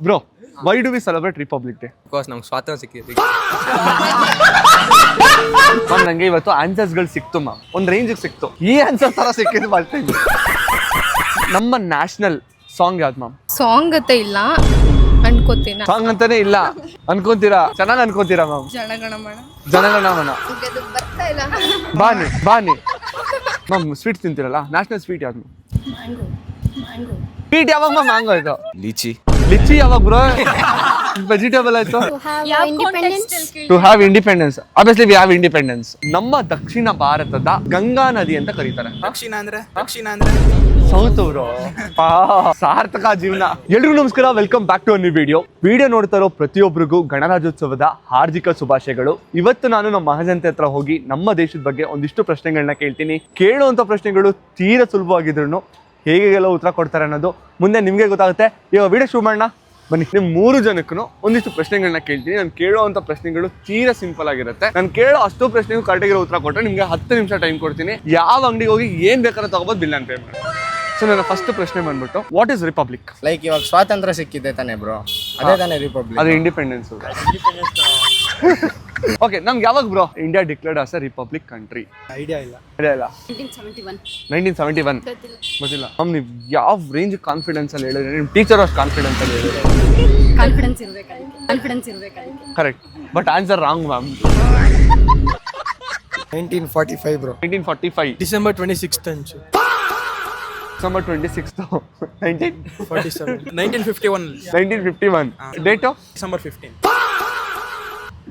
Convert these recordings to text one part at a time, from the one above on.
Bro, why do we celebrate Republic Day? Because ನಮ್ಗೆ ಸ್ವಾತಂತ್ರ್ಯ ಸಿಕ್ಕಿದೆ. ಮ್ಯಾಮ್ ನಂಗೆ ಇವತ್ತು ಆನ್ಸರ್ಸ್ಗಳು ಸಿಕ್ತು ಮ್ಯಾಮ್, ಒಂದು ರೇಂಜಿಗೆ ಸಿಕ್ತು. ಈ ಆನ್ಸರ್ ತರ ಸಿಕ್ಕಿದ್ದು ಬರ್ತೀನಿ. ನಮ್ಮ ನ್ಯಾಷನಲ್ ಸಾಂಗ್ ಯಾವ್ದು ಮ್ಯಾಮ್? ಸಾಂಗ್ ಅಂತ ಇಲ್ಲ ಅನ್ಕೋತೀನಿ. ಸಾಂಗ್ ಅಂತಾನೆ ಇಲ್ಲ ಅನ್ಕೊಂತೀರಾ? ಚೆನ್ನಾಗಿ ಅನ್ಕೋತೀರಾ ಮ್ಯಾಮ್? ಜನಗಣಮನ. ಬಾನಿ ಮ್ಯಾಮ್ ಸ್ವೀಟ್ ತಿಂತೀರಲ್ಲ, ನ್ಯಾಷನಲ್ ಸ್ವೀಟ್ ಯಾವ್ದು? ಸ್ವೀಟ್ ಯಾವಾಗ ಮ್ಯಾಮ್? ಮ್ಯಾಂಗೋ ಆಯ್ತು. ಲಿಚಿ ಯಾವಾಗ ಬ್ರೋ? ವೆಜಿಟೇಬಲ್ ಆಯ್ತು. To have independence. Obviously we have independence. ನಮ್ಮ ದಕ್ಷಿಣ ಭಾರತದ ಗಂಗಾ ನದಿ ಅಂತ ಕರೀತಾರೆ. ದಕ್ಷಿಣ ಅಂದ್ರೆ ಸೌತ್ ಬ್ರೋ. ಸಾರ್ಥಕ ಜೀವನ. ಎಲ್ರಿಗೂ ನಮಸ್ಕಾರ, welcome back to new video ನೋಡ್ತಾ ಇರೋ ಪ್ರತಿಯೊಬ್ಬರಿಗೂ ಗಣರಾಜ್ಯೋತ್ಸವದ ಹಾರ್ದಿಕ ಶುಭಾಶಯಗಳು. ಇವತ್ತು ನಾನು ನಮ್ಮ ಮಹಾಜನತೆ ಹತ್ರ ಹೋಗಿ ನಮ್ಮ ದೇಶದ ಬಗ್ಗೆ ಒಂದಿಷ್ಟು ಪ್ರಶ್ನೆಗಳನ್ನ ಕೇಳ್ತೀನಿ. ಕೇಳುವಂತ ಪ್ರಶ್ನೆಗಳು ತೀರಾ ಸುಲಭವಾಗಿದ್ರು ಹೇಗೆಲ್ಲ ಉತ್ತರ ಕೊಡ್ತಾರೆ ಅನ್ನೋದು ಮುಂದೆ ನಿಮಗೆ ಗೊತ್ತಾಗುತ್ತೆ. ಇವಾಗ ವಿಡಿಯೋ ಶುರು ಮಾಡೋಣ ಬನ್ನಿ. ನಿಮ್ 3 ಜನಕ್ಕೂ ಒಂದಿಷ್ಟು ಪ್ರಶ್ನೆಗಳನ್ನ ಕೇಳ್ತೀನಿ. ನಾನು ಕೇಳುವಂತ ಪ್ರಶ್ನೆಗಳು ತೀರಾ ಸಿಂಪಲ್ ಆಗಿರುತ್ತೆ. ನಾನು ಕೇಳೋ ಅಷ್ಟು ಪ್ರಶ್ನೆಗೂ ಕರೆಕ್ಟಾಗಿರೋ ಉತ್ತರ ಕೊಟ್ಟರೆ ನಿಮ್ಗೆ 10 ನಿಮಿಷ ಟೈಮ್ ಕೊಡ್ತೀನಿ. ಯಾವ ಅಂಗಡಿಗೆ ಹೋಗಿ ಏನ್ ಬೇಕಾದ್ರೂ ತಗೋಬೋದು, ಬಿಲ್ ನಾನು ಪೇ ಮಾಡಿ. ಸೊ ನನ್ನ ಫಸ್ಟ್ ಪ್ರಶ್ನೆ ಬಂದ್ಬಿಟ್ಟು, ವಾಟ್ ಇಸ್ ರಿಪಬ್ಲಿಕ್? ಲೈಕ್ ಇವಾಗ ಸ್ವಾತಂತ್ರ್ಯ ಸಿಕ್ಕಿದೆ ತಾನೆ ಬ್ರೋ, ಅದೇ ತಾನೆ ರಿಪಬ್ಲಿಕ್. ಅದು ಇಂಡಿಪೆಂಡೆನ್ಸ್. ಓಕೆ, ನಮ್ಗೆ ಯಾವಾಗ bro India declared as a republic country? Idea ಇಲ್ಲ. 1971. ಗೊತ್ತಿಲ್ಲ ಮ್ಯಾಮ್. ನೀವು ಯಾವ ರೇಂಜ್ ಕಾನ್ಫಿಡೆನ್ಸ್ ಅಲ್ಲಿ ಹೇಳಿದ್ರೆ, ನಿಮ್ಮ ಟೀಚರ್ ಅಷ್ಟು ಕಾನ್ಫಿಡೆನ್ಸ್ ಅಲ್ಲಿ ಹೇಳಿದ್ರೆ? ಕಾನ್ಫಿಡೆನ್ಸ್ ಇರಬೇಕು. Correct, but answer wrong ma'am. 1945 bro. 1945. December 26th ಅಂಚು. December 26th. 47. 1951. 1951. Date? December 15.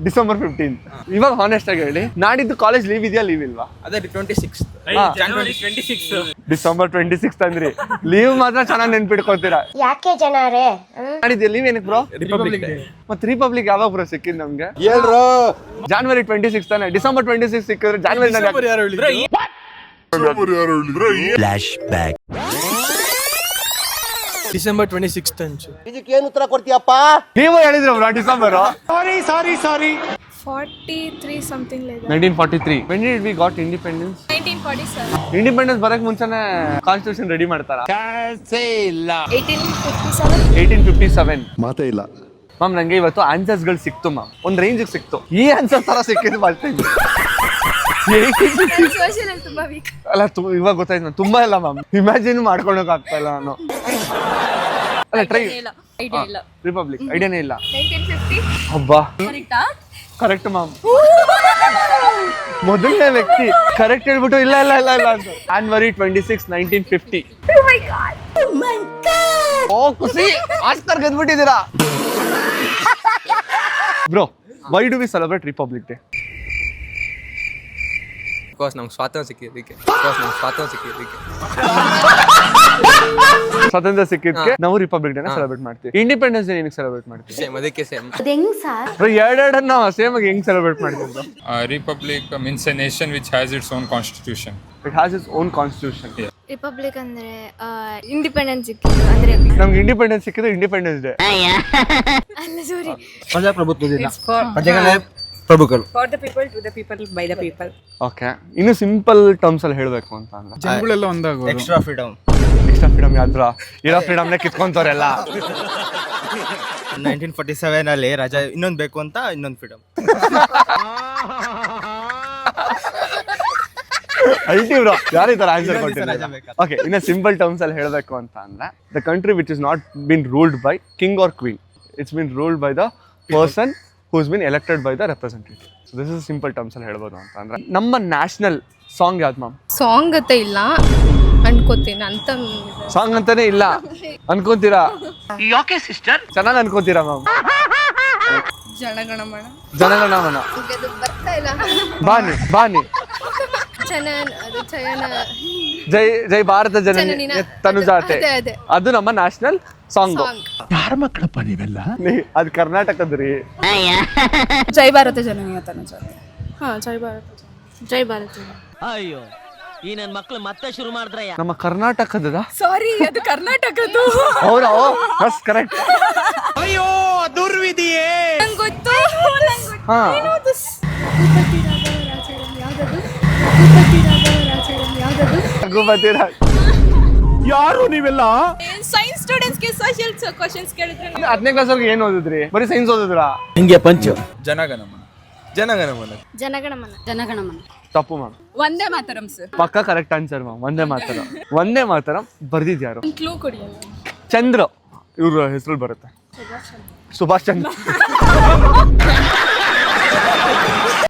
December 15. ಇವಾಗ ಹಾನೆಸ್ಟ್ ಆಗಿ ಹೇಳಿ, ನಾಡಿದ್ದು ಕಾಲೇಜ್ ಲೀವ್ ಇದೆಯಾ, ಲೀವ್ ಇಲ್ವಾ? ಅದೇ 26th. January 26th. December 26th ಅಂದ್ರಿ, ಲೀವ್ ಮಾತ್ರ ಚೆನ್ನಾಗಿ ನೆನ್ಪಿಟ್ಕೊಳ್ತೀರಾ. ಯಾಕೆ ಜನರೇ ನಾಡಿದ್ದು ಲೀವ್ ಏನಕ್ಕೆ ಬ್ರೋ? Republic Day. ಮತ್ತೆ ರಿಪಬ್ಲಿಕ್ ಯಾವಾಗ ಬ್ರೋ ಸಿಕ್ಕಿದ್ ನಮ್ಗೆ? January 26 ತಾನೆ. December 26 ಸಿಕ್ಕಿದ್ರೆ ಜಾನ್ವರಿ ಯಾರು ಹೇಳಿದ್ರು? December 26th ಅಂಚು. ನೀವು ಹೇಳಿದ್ರು bro December. 43 something like that. 1943. When did we got independence? 1947. Independence ಬರಕ್ ಮುಂಚೆನೆ ಕಾನ್ಸ್ಟಿಟ್ಯೂಷನ್ ರೆಡಿ ಮಾಡ್ತಾರ? 1857. 1857. ಮಾತೇ ಇಲ್ಲ ಮ್ಯಾಮ್ ನಂಗೆ ಇವತ್ತು ಆನ್ಸರ್ಸ್ಗಳು ಸಿಕ್ತು ಮ್ಯಾಮ್, ಒಂದು ರೇಂಜಿಗೆ ಸಿಕ್ತು. ಈ ಆನ್ಸರ್ ತರ ಸಿಕ್ಕಿದ್ದು ಬರ್ತೀನಿ. ಸೋಷಿಯಲ್ ತುಂಬಾ ವೀಕ್. ಅಲ್ಲ ಇವಾಗ ಗೊತ್ತಾಯ್ತು ನಾನು, ತುಂಬಾ ಇಲ್ಲ ಮ್ಯಾಮ್, ಇಮ್ಯಾಜಿನ್ ಮಾಡ್ಕೊಳಕ್ ಆಗ್ತಾ ಇಲ್ಲ ನಾನು. ಅಲ್ಲ ಟ್ರೈ. ಐಡಿಯಾ ಇಲ್ಲ. ರಿಪಬ್ಲಿಕ್ ಐಡಿಯಾನೇ ಇಲ್ಲ. 1950. ಹಬ್ಬಾ, ಕರೆಕ್ಟಾ? Correct ma'am. ಮೊದಲನೇ ವ್ಯಕ್ತಿ ಕರೆಕ್ಟ್ ಹೇಳ್ಬಿಟ್ಟು ಇಲ್ಲ ಇಲ್ಲ ಇಲ್ಲ ಇಲ್ಲ ಅಂತ. January 26, 1950. Oh my god. Oh Khushi, Oscar ಗೆದ್ಬಿಟ್ಟಿದ್ದೀರಾ. Bro, why do we celebrate republic day? Because ನಮ್ಗೆ ಸ್ವಾತಂತ್ರ್ಯ ಸಿಕ್ಕಿದ್ದಕ್ಕೆ. ಸ್ವಾತಂತ್ರ್ಯ ಸಿಕ್ಕಿದ್ಕೆ ನಾವು ರಿಪಬ್ಲಿಕ್ ಡೇನ ಸೆಲೆಬ್ರೇಟ್ ಮಾಡ್ತೀವಿ. ಇಂಡಿಪೆಂಡೆನ್ಸ್ ಡೇ ಏನಕ್ಕೆ ಸೆಲೆಬ್ರೇಟ್ ಮಾಡ್ತೀವಿ? ಸೇಮ್ ಅದಕ್ಕೆ ಸೇಮ್. ಅದೆಂಗ್ ಸರ್? ಎರಡೆರಡನ್ನ ಸೇಮ್ ಆಗಿ ಹೆಂಗ್ ಸೆಲೆಬ್ರೇಟ್ ಮಾಡ್ತೀವಿ? Republic means a nation which has its own constitution. It has its own constitution. Republic ಅಂದ್ರೆ ಇಂಡಿಪೆಂಡೆನ್ಸ್ ಸಿಕ್ಕಿದ್ದು ಅಂದ್ರೆ ನಮ್ಗೆ ಇಂಡಿಪೆಂಡೆನ್ಸ್ ಸಿಕ್ಕಿದ್ರೆ ಇಂಡಿಪೆಂಡೆನ್ಸ್ ಡೇ ಅಲ್ಲ, ಸಾರಿ. ಪ್ರಜಾಪ್ರಭುತ್ವ ದಿನ. ಪ್ರಜೆಗಳೇ ಪ್ರಭುಗಳು. For the people, to the people, by the people. Okay, ಇನ್ನು ಸಿಂಪಲ್ ಟರ್ಮ್ಸ್ ಅಲ್ಲಿ ಹೇಳ್ಬೇಕು ಅಂತ ಅಂದ್ರೆ ಜನಗಳೆಲ್ಲ ಒಂದಾಗೋದು. Extra freedom. ಎಕ್ಸ್ಟ್ರಾ ಫ್ರೀಡಮ್ ಯಾವ್ದ್ರ? ಇರೋ ಫ್ರೀಡಮ್ನ ಕಿತ್ಕೊಂತವ್ರೆಲ್ಲ. 1947 ಅಲ್ಲಿ ರಾಜಾ ಇನ್ನೊಂದು ಬೇಕು ಅಂತ ಇನ್ನೊಂದು ಫ್ರೀಡಮ್. ಅಲ್ಟಿವ್ರೋ ಯಾರು ಈ ತರ ಆನ್ಸರ್ ಕೊಟ್ಟಿಲ್ಲ. ಓಕೆ, ಇನ್ನು ಸಿಂಪಲ್ ಟರ್ಮ್ಸ್ ಅಲ್ಲಿ ಹೇಳ್ಬೇಕು ಅಂತ ಅಂದ್ರೆ, the country which is not been ruled by king or queen, it's been ruled by the person who is been elected by the representative. So this is simple terms ಅಲ್ಲಿ ಹೇಳ್ಬೋದು ಅಂತ ಅಂದ್ರೆ. ನಮ್ಮ national song ಯಾವ್ದು ma'am? Song ಅಂತ ಇಲ್ಲ ಅನ್ಕೋತೀನಿ. ಅಂತ ಸಾಂಗ್ ಅಂತಾನೆ ಇಲ್ಲ ಅನ್ಕೊಂತೀರಾ? ಯಾಕೆ ಸಿಸ್ಟರ್? ಚೆನ್ನಾಗಿ ಅನ್ಕೊಂತೀರಾ ಮ್ಯಾಮ್? ಜನಗಣಮನ. ಬಾನಿ ಜೈ ಜೈ ಭಾರತ ಜನನಿ ತನುಜಾತೆ, ಅದೇ. ಅದು ನಮ್ಮ ನ್ಯಾಷನಲ್ ಸಾಂಗ್. ಯಾರ ಮಕ್ಕಳಪ್ಪ ನೀವೆಲ್ಲ? ಅದು ಕರ್ನಾಟಕದ್ರಿ. ಜೈ ಭಾರತ ಜನನಿ ತನುಜಾತೆ. ಹಾ, ಜೈ ಭಾರತ. ಅಯ್ಯೋ, ಈ ನನ್ನ ಮಕ್ಕಳು ಮತ್ತೆ ಶುರು ಮಾಡಿದ್ರಯ್ಯ. ನಮ್ಮ ಕರ್ನಾಟಕದ ಸಾರಿ, ಅದು ಕರ್ನಾಟಕದ್ದು. ಹೌದಾ? Bus correct. ಅಯ್ಯೋ ದುರ್ವಿಧಿಯೇ. ನಂಗೆ ಗೊತ್ತು. ಹಾ, ರಘುಪತಿ ರಾಜ್. ಯಾರು ನೀವೆಲ್ಲ? ಸೈನ್ಸ್ ಸ್ಟೂಡೆಂಟ್ಸ್ ಗೆ ಸೋಶಿಯಲ್ ಕ್ವೆಶ್ಚನ್ಸ್ ಕೇಳಿದ್ರೆ 10ನೇ ಕ್ಲಾಸ್ ಅವ್ರಿಗೆ ಏನ್ ಓದಿದ್ರಿ? ಬರೀ ಸೈನ್ಸ್ ಓದಿದ್ರಾ? ಹಿಂಗೆ ಪಂಚು ಜನಗಣಮನ ಜನಗಣಮನ ತಪ್ಪು ಮ್ಯಾಮ್. ಒಂದೇ ಮಾತರಂ ಸರ್. ಪಕ್ಕ ಕರೆಕ್ಟ್ ಆನ್ಸರ್ ಮ್ಯಾಮ್. ಒಂದೇ ಮಾತರಂ ಬರ್ದಿದ್ಯಾರು? ಕ್ಲೂ ಕೊಡಿ. ಚಂದ್ರ ಇವ್ರ ಹೆಸರು ಬರುತ್ತೆ. ಸುಭಾಷ್ ಚಂದ್ರ.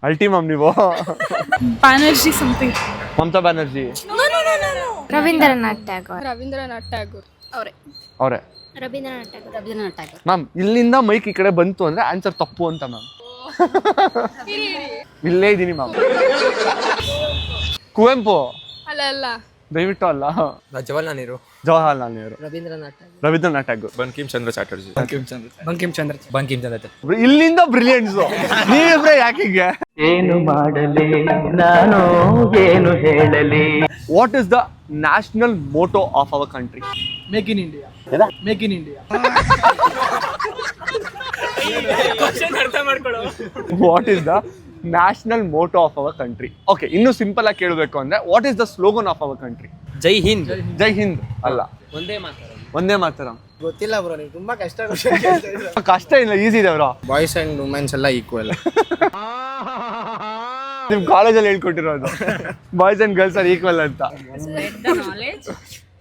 ಅಲ್ಟಿ ಮ್ಯಾಮ್ ನೀವು. ಬ್ಯಾನರ್ಜಿ ಸಮಥಿಂಗ್. ಮಮತಾ ಬ್ಯಾನರ್ಜಿ. ರವೀಂದ್ರನಾಥ್ ಟ್ಯಾಗೋರ್. ರವೀಂದ್ರನಾಥ್ ಟ್ಯಾಗೋರ್ ಅವರೇ. ಅವರೇ ರವೀಂದ್ರನಾಥ್ ಟ್ಯಾಗೋರ್. ಮ್ಯಾಮ್ ಇಲ್ಲಿಂದ ಮೈಕ್ ಈ ಕಡೆ ಬಂತು ಅಂದ್ರೆ ಆನ್ಸರ್ ತಪ್ಪು ಅಂತ ಮ್ಯಾಮ್. ಇಲ್ಲೇ ಇದೀನಿ ಮ್ಯಾಮ್. ಕುವೆಂಪು ಅಲ್ಲ ದಯವಿಟ್ಟು ಅಲ್ಲ. ಜವಾಹರ್ಲಾಲ್ ನೆಹರು. ಜವಾಹರ್ಲಾಲ್ ನೆಹರು. ರವೀಂದ್ರನಾಥ್ ಟ್ಯಾಗೋರ್. ಬಂಕಿಮ್ ಚಂದ್ರ ಚಾಟರ್ಜಿ. ಬಂಕಿಮ್ ಚಂದ್ರ ಇಲ್ಲಿಂದ ಬ್ರಿಲಿಯನ್ಸ್. ನೀವಿಬ್ರೆ ಯಾಕಿಗೆ? ಏನು ಮಾಡಲಿ ನಾನು ಏನು ಹೇಳಲಿ. What is the national motto of our country? Make in India. Make in India. What is the national motto of our country? Okay, ಇನ್ನು ಸಿಂಪಲ್ ಆಗಿ ಕೇಳಬೇಕು ಅಂದ್ರೆ what is the slogan of our country? ಜೈ ಹಿಂದ್. ಜೈ ಹಿಂದ್ ಅಲ್ಲ, ಒಂದೇ ಮಾತರಂ. ಗೊತ್ತಿಲ್ಲ bro, ನೀವು ತುಂಬಾ ಕಷ್ಟ ಕಷ್ಟ ಇಲ್ಲ, ಈಸಿ ಇದೆ ಬ್ರೋ. ಬಾಯ್ಸ್ ಅಂಡ್ ವುಮೆನ್ಸ್ ಎಲ್ಲ ಈಕ್ವಲ್. ನಿಮ್ ಕಾಲೇಜಲ್ಲಿ ಹೇಳ್ಕೊಟ್ಟಿರೋದು boys and girls are equal ಅಂತ.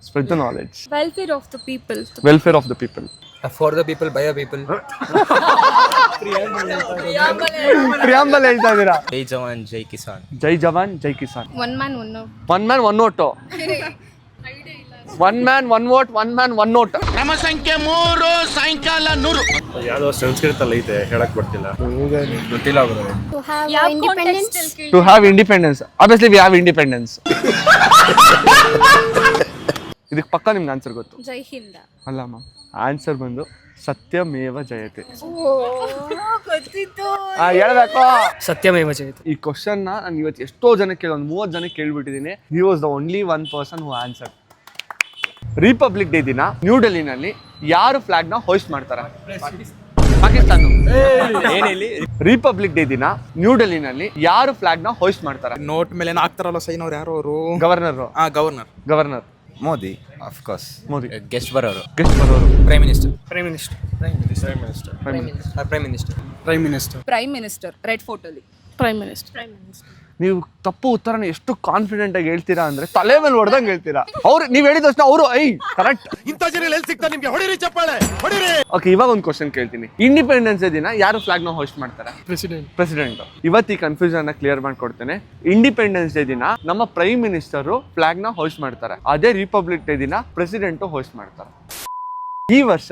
Spread the knowledge. Welfare of the people. Welfare of the people. For the people by the people. Preamble ಹೇಳ್ತಾ ಇದೀರಾ? ಜೈ ಜವಾನ್ ಜೈ ಕಿಸಾನ್. ಜೈ ಜವಾನ್ ಜೈ ಕಿಸಾನ್. One man one one man one vote. One man one vote. One man one vote. ಕ್ರಮ ಸಂಖ್ಯೆ 3 ಸಾಯಂಕಾಲ 100. ಯಾವ್ದೋ ಸಂಸ್ಕೃತ ಅಲ್ಲಿ ಐತೆ, ಹೇಳಕ್ ಬರ್ತಿಲ್ಲ. ಗೊತ್ತಿಲ್ಲ ಅವರು. To have independence. To have independence. Obviously we have independence. ಇದಕ್ಕೆ ಪಕ್ಕ ನಿಮ್ಗೆ ಆನ್ಸರ್ ಗೊತ್ತು? ಜೈ ಹಿಂದ್. ಅಲ್ಲ ಮ್ಯಾಮ್, ಆನ್ಸರ್ ಬಂದು ಸತ್ಯಮೇವ ಜಯತೆ. ಗೊತ್ತಿತ್ತು. ಹೇಳ್ಬೇಕು. ಸತ್ಯಮೇವ ಜಯತೆ. ಈ ಕ್ವಶನ್ ನಾನು ಇವತ್ತು ಎಷ್ಟೋ ಜನಕ್ಕೆ ಒಂದು 30 ಜನಕ್ಕೆ ಕೇಳ್ಬಿಟ್ಟಿದ್ದೀನಿ. He was the only one person who answer. Republic day ದಿನ ನ್ಯೂ ಡೆಲ್ಲಿನಲ್ಲಿ ಯಾರು ಫ್ಲಾಗ್ ನ ಹೋಸ್ಟ್ ಮಾಡ್ತಾರೆ? ಪಾಕಿಸ್ತಾನ. ರಿಪಬ್ಲಿಕ್ ಡೇ ದಿನ ನ್ಯೂ ಡೆಲ್ಲಿನಲ್ಲಿ ಯಾರು ಫ್ಲಾಗ್ ನ ಹೋಸ್ಟ್ ಮಾಡ್ತಾರೆ? ನೋಟ್ ಮೇಲೆ ಹಾಕ್ತಾರಲ್ಲ ಸೈನ್ ಅವ್ರು ಯಾರು ಅವರು? Governor. Governor Modi of course. Modi. Guest ಬರೋರು. Prime minister. Prime minister red fort ಅಲ್ಲಿ. Prime minister. ನೀವು ತಪ್ಪು ಉತ್ತರನ ಎಷ್ಟು ಕಾನ್ಫಿಡೆಂಟ್ ಆಗಿ ಹೇಳ್ತೀರಾ ಅಂದ್ರೆ ತಲೆ ಮೇಲೆ ಹೊಡೆದಂಗೆ ಹೇಳ್ತೀರಾ. ಅವ್ರು ನೀವ್ ಹೇಳಿದ ತಕ್ಷಣ ಅವರು ಕರೆಕ್ಟ್. ಇಂಥ ಜನ ಎಲ್ಲಿ ಸಿಗ್ತಾರೆ ನಿಮ್ಗೆ? ಹೊಡಿರಿ ಚಪ್ಪಾಳೆ, ಹೊಡಿರಿ. ಓಕೆ, ಇವಾಗ ಒಂದು ಕ್ವಶನ್ ಕೇಳ್ತೀನಿ. ಇಂಡಿಪೆಂಡೆನ್ಸ್ ಡೇ ದಿನ ಯಾರು ಫ್ಲಾಗ್ ನ ಹೋಸ್ಟ್ ಮಾಡ್ತಾರೆ? ಪ್ರೆಸಿಡೆಂಟ್. ಇವತ್ತು ಈ ಕನ್ಫ್ಯೂಷನ್ ಅನ್ನ ಕ್ಲಿಯರ್ ಮಾಡ್ಕೊಡ್ತೇನೆ. ಇಂಡಿಪೆಂಡೆನ್ಸ್ ಡೇ ದಿನ ನಮ್ಮ ಪ್ರೈಮ್ ಮಿನಿಸ್ಟರ್ ಫ್ಲಾಗ್ ನ ಹೋಸ್ಟ್ ಮಾಡ್ತಾರೆ. ಅದೇ ರಿಪಬ್ಲಿಕ್ ಡೇ ದಿನ ಪ್ರೆಸಿಡೆಂಟ್ ಹೋಸ್ಟ್ ಮಾಡ್ತಾರೆ. ಈ ವರ್ಷ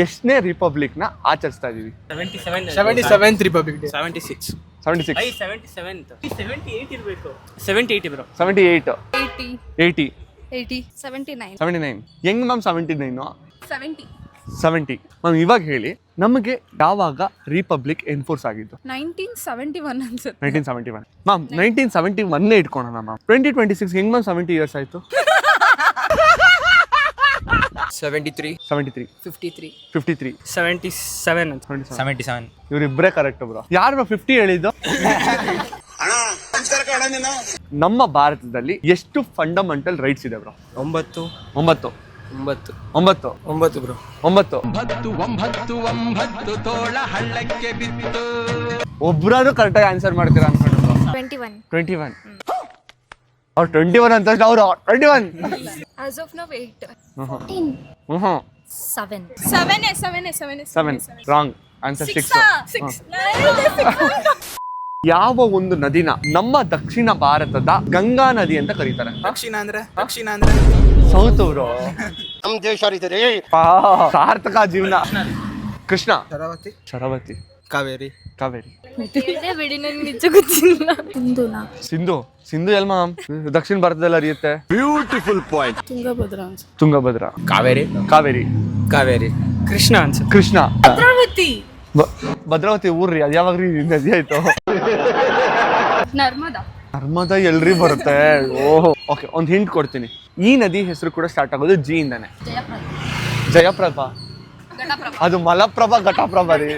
ಎಷ್ಟನೇ ರಿಪಬ್ಲಿಕ್ ನ ಆಚರಿಸ್ತಾ ಇದೀವಿ? 77th republic day. 76. 76. 78 ಇರಬೇಕು. 78 ಬ್ರೋ. 78. 80. 80. 79. 79. ಹೆಂಗ್ ಮ್ಯಾಮ್ 79? 70. 70. ಮ್ಯಾಮ್ ಇವಾಗ ಹೇಳಿ, ನಮಗೆ ಯಾವಾಗ ರಿಪಬ್ಲಿಕ್ ಎನ್ಫೋರ್ಸ್ ಆಗಿದ್ದು? 1971 ಅನ್ಸುತ್ತೆ. 1971. ಮ್ಯಾಮ್ 1971 ಇಟ್ಕೊಳ್ಳೋಣ ಮ್ಯಾಮ್. 2026 ಹೆಂಗ್ ಮ್ಯಾಮ್ 70 ಇಯರ್ಸ್ ಆಯ್ತು? 73. 73. 53. 53. 77 ಅಂತ. 77. ಇವ್ರಿಬ್ರೇ ಕರೆಕ್ಟ್ ಬ್ರೋ. ಯಾರು 50 ಹೇಳಿದ್ದು? ನಮ್ಮ ಭಾರತದಲ್ಲಿ ಎಷ್ಟು ಫಂಡಮೆಂಟಲ್ ರೈಟ್ಸ್ ಇದೆ ಬ್ರೋ? 9. 9. 9. 9. 9 ಬ್ರೋ. 9. 9 ತೋಳ ಹಳ್ಳಕ್ಕೆ ಬಿತ್ತು. ಒಬ್ರಾದ್ರೂ ಕರೆಕ್ಟಾಗಿ ಆನ್ಸರ್ ಮಾಡ್ತೀರಾ ಅನ್ಕೊಂಡು. 21. 21. ಅವ್ರು 21 ಅಂತ ಅವ್ರು 21. As of now 8. 7. 7. Wrong answer. 6. 6. ಯಾವ ಒಂದು ನದಿನ ನಮ್ಮ ದಕ್ಷಿಣ ಭಾರತದ ಗಂಗಾ ನದಿ ಅಂತ ಕರೀತಾರೆ? ದಕ್ಷಿಣ ಅಂದ್ರೆ ಸೌತ್ ಬ್ರೋ. ನಮ್ ದೇಶ ಸಾರ್ಥಕ ಜೀವನ. ಕೃಷ್ಣ. ಶರಾವತಿ. ಕಾವೇರಿ. ಬಿಡಿ, ನನಗೆ ನಿಜ ಗೊತ್ತಿಲ್ಲ. ಸಿಂಧು ಎಲ್ ಮ್ಯಾಮ್ ದಕ್ಷಿಣ ಭಾರತದಲ್ಲಿ ಹರಿಯುತ್ತೆ. Beautiful point. ತುಂಗಭದ್ರಾ. ಕಾವೇರಿ. ಕೃಷ್ಣ ಅನ್ಸುತ್ತೆ. ಕೃಷ್ಣ. ಭದ್ರಾವತಿ ಊರ್ರಿ, ಅದು ಯಾವಾಗ ನದಿ ಆಯ್ತು? ನರ್ಮದಾ ಎಲ್ರಿ ಬರುತ್ತೆ. ಓಹೋ, ಓಕೆ, ಒಂದು ಹಿಂಟ್ ಕೊಡ್ತೀನಿ. ಈ ನದಿ ಹೆಸರು ಕೂಡ ಸ್ಟಾರ್ಟ್ ಆಗೋದು ಜಿ ಇಂದಾನೆ. ಜಯಪ್ರಭಾ. ಅದು ಮಲಪ್ರಭಾ, ಘಟಪ್ರಭಾ ರೀ.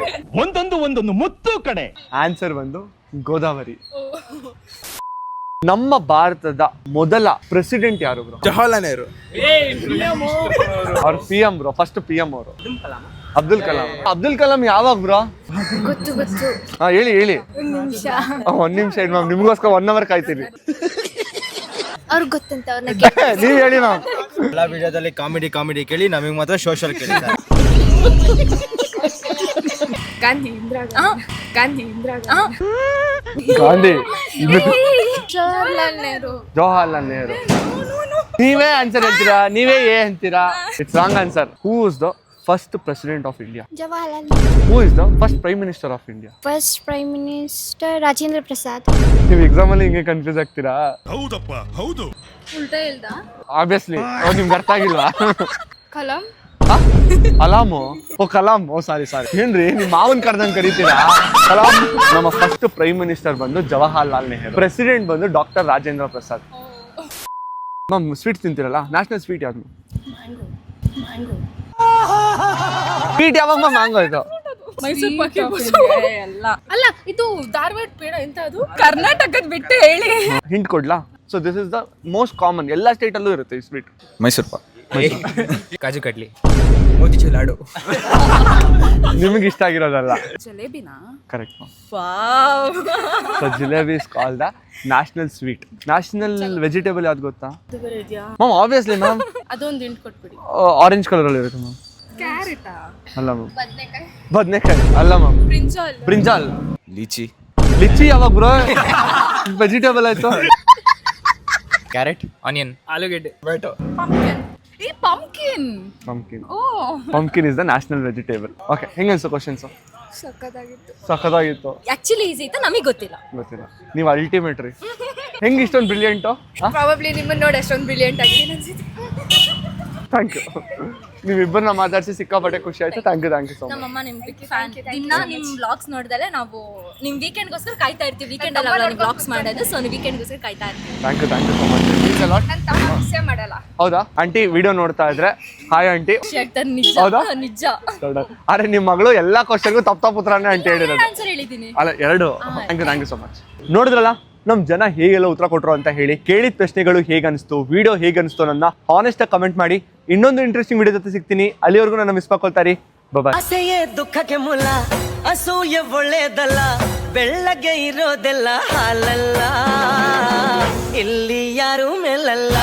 ಒಂದೊಂದು ಮುತ್ತು ಕಡೆ. ಆನ್ಸರ್ ಬಂದು ಗೋದಾವರಿ. ನಮ್ಮ ಭಾರತದ ಮೊದಲ ಪ್ರೆಸಿಡೆಂಟ್ ಯಾರು ಬ್ರೋ? ಜವಾಹರ್ಲಾಲ್ ನೆಹರು. ಅವ್ರ PM ಬ್ರೋ, ಫಸ್ಟ್ PM ಅವರು ಅಬ್ದುಲ್ ಕಲಾಂ. ಅಬ್ದುಲ್ ಕಲಾಂ ಯಾವಾಗ ಬ್ರೋ? ಗೊತ್ತು ಹಾ ಹೇಳಿ ಒಂದು ನಿಮಿಷ. ಒಂದ್ ನಿಮಿಷ ಇಡ್ ಮ್ಯಾಮ್, ನಿಮ್ಗೋಸ್ಕರ 1 hour ಕಾಯ್ತೀವಿ. ಅವ್ರಿಗೆ ಗೊತ್ತಂತ ಅವ್ರನ್ನ ನೀವ್ ಹೇಳಿ ಮ್ಯಾಮ್. ಎಲ್ಲ ವಿಡಿಯೋದಲ್ಲಿ ಕಾಮಿಡಿ ಕೇಳಿ, ನಮಗೆ ಮಾತ್ರ ಸೋಷಲ್ ಕೇಳಿ. ಗಾಂಧಿ ಇಂದಿರಾ ಗಾಂಧಿ ಗಾಂಧಿ, ಜವಾಹರ್ಲಾಲ್ ನೆಹರು. ಜವಾಹರ್ಲಾಲ್ ನೆಹರು. ನೀವೇ ಆನ್ಸರ್ ಹೇಳ್ತೀರಾ, ನೀವೇ ಅಂತೀರಾ. It's wrong answer. Who is the first president of India? Jawaharlal. Who is the first prime minister of India? First prime minister Rajendra Prasad. ನೀವು ಎಕ್ಸಾಮ್ ಅಲ್ಲಿ ಹಿಂಗೆ ಕನ್ಫ್ಯೂಸ್ ಆಗ್ತೀರಾ? ಹೌದಪ್ಪ ಹೌದು. ಉಲ್ಟಾ ಹೇಳ್ದ ಆಬ್ವಿಯಸ್ಲಿ ನಿಮ್ಗೆ ಅರ್ಥ ಆಗಿಲ್ವಾ? ಕಲಾಂ. ಕಲಾಮು? ಓ ಕಲಾಂ, ಓ ಸಾರಿ ಏನ್ರಿ ನಿಮ್ ಮಾವನ್ ಕರ್ದಂಗ್ ಕರೀತೀರಾ? ಕಲಾಂ. ನಮ್ಮ ಫಸ್ಟ್ ಪ್ರೈಮ್ ಮಿನಿಸ್ಟರ್ ಬಂದು ಜವಾಹರ್ಲಾಲ್ ನೆಹರು. ಪ್ರೆಸಿಡೆಂಟ್ ಬಂದು doctor Rajendra Prasad. Ma'am sweet ತಿಂತೀರಲ್ಲ, ನ್ಯಾಷನಲ್ ಸ್ವೀಟ್ ಯಾವ್ದು? ಸ್ವೀಟ್ ಯಾವಾಗ ಮ್ಯಾಮ್ ಮ್ಯಾಂಗೋ ಇದು? ಮೈಸೂರು ಪಾಕ್ ಅಲ್ಲ, ಇದು ಧಾರವಾಡ ಪೇಡ ಎಂತ ಅದು? ಕರ್ನಾಟಕದ ಬಿಟ್ಟು ಹೇಳಿ. ಹಿಂಟ್ ಕೊಡ್ಲಾ? So this is the most common, ಎಲ್ಲ ಸ್ಟೇಟ್ ಅಲ್ಲೂ ಇರುತ್ತೆ ಈ ಸ್ವೀಟ್. ಮೈಸೂರು ಪಾಕ್. ಕಾಜು ಕಡ್ಲಿ, ಮೋತಿಚೂರ್ ಲಾಡು. ನಿಮಗೆ ಇಷ್ಟ ಆಗಿರೋದಲ್ಲ. ಜಲೇಬಿನಾ? Correct ma'am. Wow. So jalebi is called the national sweet. National vegetable ಯಾವ್ದು ಗೊತ್ತಾ ಮ್ಯಾಮ್? ಆಬ್ವಿಯಸ್ಲಿ ಮ್ಯಾಮ್, ಅದೊಂದು ಹಿಂಟ್ ಕೊಟ್ಬಿಡಿ. ಆರೆಂಜ್ ಕಲರ್ ಅಲ್ಲಿ ಇರುತ್ತೆ ಮ್ಯಾಮ್. ಕ್ಯಾರೆಟಾ? ಅಲ್ಲ ಮ್ಯಾಮ್. ಬದನೆಕಾಯಿ ಅಲ್ಲ ma'am. Brinjal. Brinjal. Lychee. Lychee ಯಾವಾಗ ಬ್ರೋ ವೆಜಿಟೇಬಲ್ ಆಯ್ತು? ಕ್ಯಾರೆಟ್, ಆನಿಯನ್, ಆಲೂಗೆಡ್ಡೆ, tomato. Pumpkin. Pumpkin. Oh, pumpkin is the national vegetable. Okay, ಹೆಂಗ ಅನ್ಸೋ ಕ್ವಶನ್ಸ್? ಸಕ್ಕದಾಗಿತ್ತು. ಸಖತ್ತಾಗಿತ್ತು. ಆಕ್ಚುಲಿ ಈಸಿ ಇತ್ತು, ನಮಗೆ ಗೊತ್ತಿಲ್ಲ. ಗೊತ್ತಿಲ್ಲ. ನೀವು ಅಲ್ಟಿಮೇಟ್ ರೀ. ಹೆಂಗ್ ಇಷ್ಟೊಂದು ಬ್ರಿಲಿಯಂಟು? ಪ್ರಾಬಬ್ಲಿ ನಿಮ್ಮನ್ನ ನೋಡಿ ಅಷ್ಟೊಂದು ಬ್ರಿಲಿಯಂಟ್ ಆಗಿದೆ ಅನ್ಸುತ್ತೆ. Thank you. ನೀವಿಬ್ಬರನ್ನ ಮಾತಾಡಿಸಿ ಸಿಕ್ಕಾಪಟ್ಟೆ ಖುಷಿ ಆಯ್ತು. Thank you so much. ನಮ್ಮಮ್ಮ ನಿಮ್ ಬಿಗ್ ಫ್ಯಾನ್. ದಿನ ನಿಮ್ ವ್ಲಾಗ್ಸ್ ನೋಡಿದಲೆ ನಾವು ನಿಮ್ ವೀಕೆಂಡ್ಗೋಸ್ಕರ ಕಾಯ್ತಾ ಇರ್ತೀವಿ. ವೀಕೆಂಡ್ ಅಲ್ಲ ನಿಮ್ ವ್ಲಾಗ್ಸ್ ಮಾಡೋದು, ಸೊ ನೀವು ವೀಕೆಂಡ್ಗೋಸ್ಕರ ಕಾಯ್ತಾ ಇರ್ತೀವಿ. Thank you so much. ನಾನು ತಮ್ಮ ಮಿಸ್ಸೇ ಮಾಡಲ್ಲ. ಹೌದಾ ಆಂಟಿ? ವಿಡಿಯೋ ನೋಡ್ತಾ ಇದ್ರೆ ಹಾಯ್ ಆಂಟಿ. ನಿಜ ಹೌದಾ? ನಿಜ. ಅರೆ ನಿಮ್ಮ ಮಗಳು ಎಲ್ಲಾ ಕ್ವಶನ್ಗೂ ತಪ್ಪ ಉತ್ತರನೇ ಅಂತ ಹೇಳಿರೋದು. ಆನ್ಸರ್ ಹೇಳಿದ್ದೀನಿ. ಅಲ್ಲ, 2. Thank you so much. ನೋಡಿದ್ರಲ್ಲ ನಮ್ ಜನ ಹೇಗೆಲ್ಲ ಉತ್ತರ ಕೊಟ್ರು ಅಂತ ಹೇಳಿ. ಕೇಳಿದ ಪ್ರಶ್ನೆಗಳು ಹೇಗೆ ಅನಿಸ್ತು, ವಿಡಿಯೋ ಹೇಗೆ ಅನಿಸ್ತು ನನ್ನ ಹಾನೆಸ್ಟ್ ಆಗಿ ಕಮೆಂಟ್ ಮಾಡಿ. ಇನ್ನೊಂದು ಇಂಟ್ರೆಸ್ಟಿಂಗ್ ವಿಡಿಯೋ ಜೊತೆ ಸಿಗ್ತೀನಿ. ಅಲ್ಲಿವರೆಗೂ ನನ್ನ ಮಿಸ್ ಮಾಡ್ಕೊಳ್ತಾರಿ. ಬಾಯ್. ಆಸೆಯೇ ದುಃಖಕ್ಕೆ ಮೂಲ, ಅಸೂಯೆ ಒಳ್ಳೇದಲ್ಲ, ಬೆಳ್ಳಗೆ ಇರೋದೆಲ್ಲ ಹಾಲಲ್ಲ, ಇಲ್ಲಿ ಯಾರು ಮೇಲಲ್ಲ.